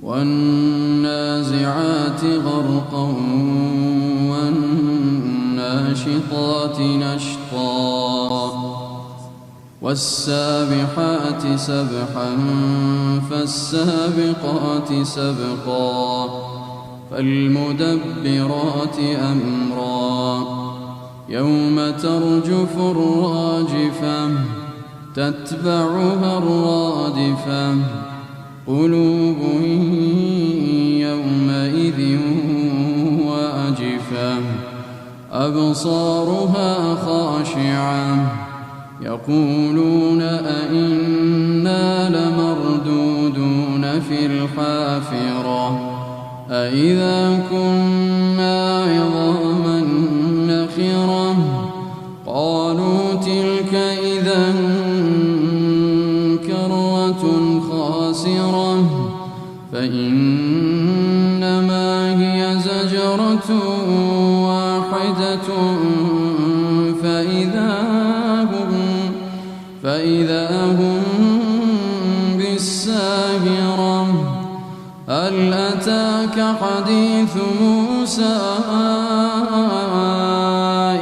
والنازعات غرقا والناشطات نشطا والسابحات سبحا فالسابقات سبقا فالمدبرات أمرا يوم ترجف الراجفة تتبعها الرادفة قلوب يومئذ واجفة أبصارها خاشعة يقولون أئنا لمردودون في الحافرة أئذا كنا عظاما نخرة قالوا تلك إذا كرة خاسرة فإنما هي زجرة واحدة فإذا هم بالساهرة هل أتاك حديث موسى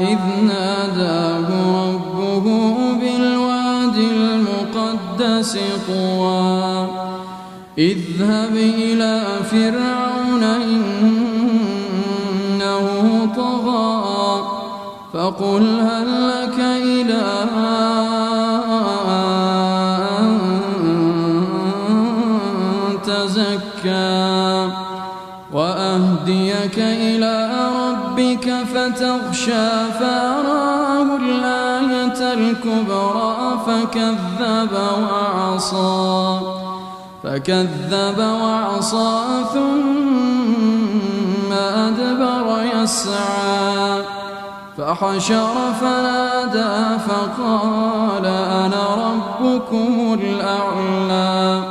إذ ناداه ربه بالواد المقدس طوى اذهب إلى فرعون إنه طغى فقل هل لك إلى أن تزكى وأهديك إلى ربك فتخشى فأراه الآية الكبرى فكذب وعصى ثم أدبر يسعى فحشر فنادى فقال أنا ربكم الأعلى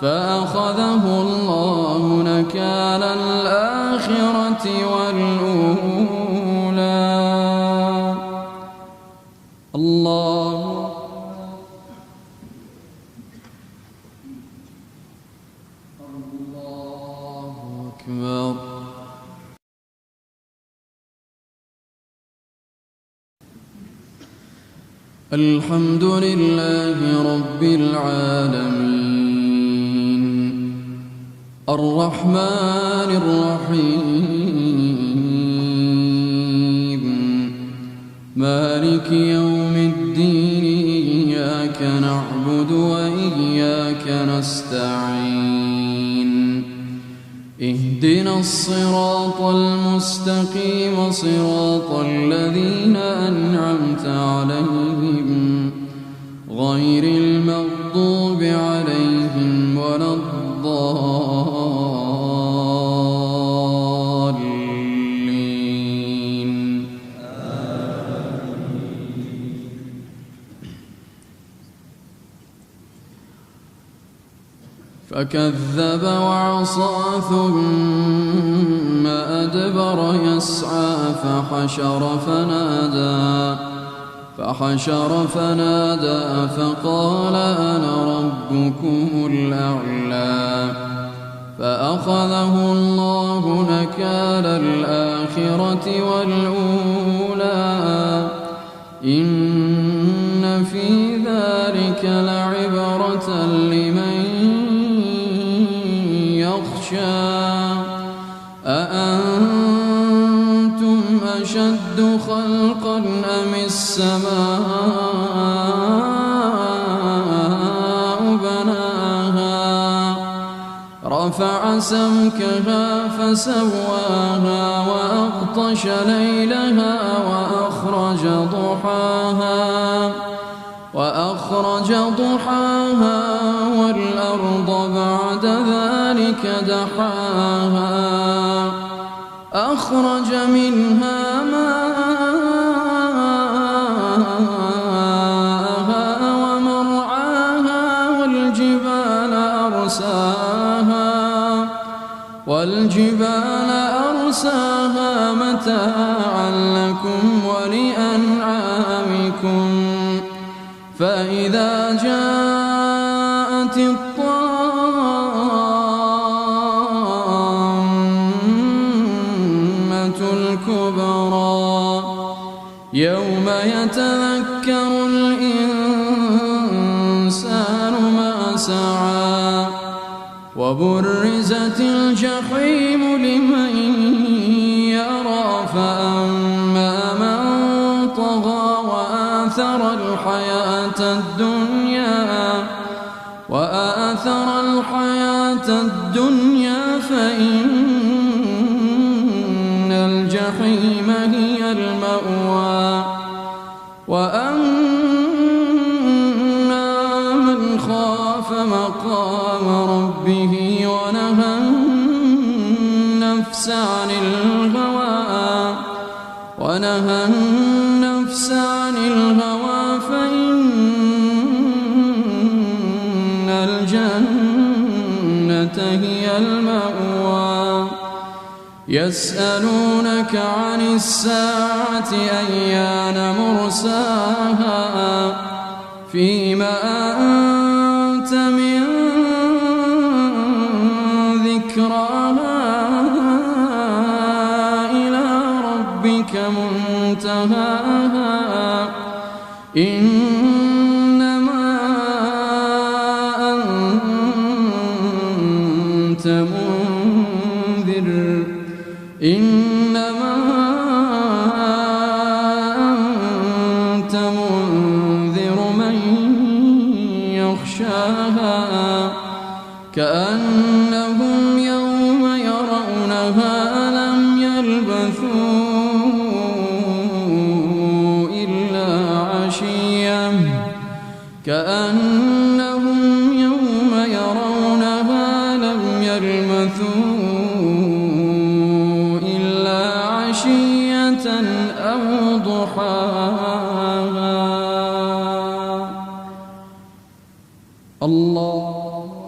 فأخذه الله نكال الآخرة والأولى. الله أكبر. الحمد لله رب العالمين الرحمن الرحيم مالك يوم الدين إياك نعبد وإياك نستعين اهدنا الصراط المستقيم صراط الذين أنعمت عليهم غير المغضوب عليهم ولا الضالين. فكذب وعصى ثم أدبر يسعى فحشر فنادى فقال أنا ربكم الأعلى فأخذه الله نكال الآخرة والأولى إن في ذلك لعبرة لمن يخشى أأنتم أشد خلقا أم السماء بناها رفع سمكها فسواها وأغطش ليلها وأخرج ضحاها والأرض بعد ذلك دحاها أخرج منها ماءها ومرعاها والجبال أرساها متاعا لكم ولأنعامكم فإذا جاءت الطامة يتذكر الإنسان ما سعى وبرزت الجحيم لمن يرى فأما من طغى وآثر الحياة الدنيا فإن الجحيم هي المأوى وأما من خاف مقام ربه ونهى النفس عن الهوى فإن الجنة هي المأوى يسألونك عن الساعة أيان مرساها فيما أنت من ذكراها إلى ربك منتهاها إنما أنت منذر من يخشاها كأنهم يوم يرونها لم يلبثوا إلا عشية أو ضحاها. الله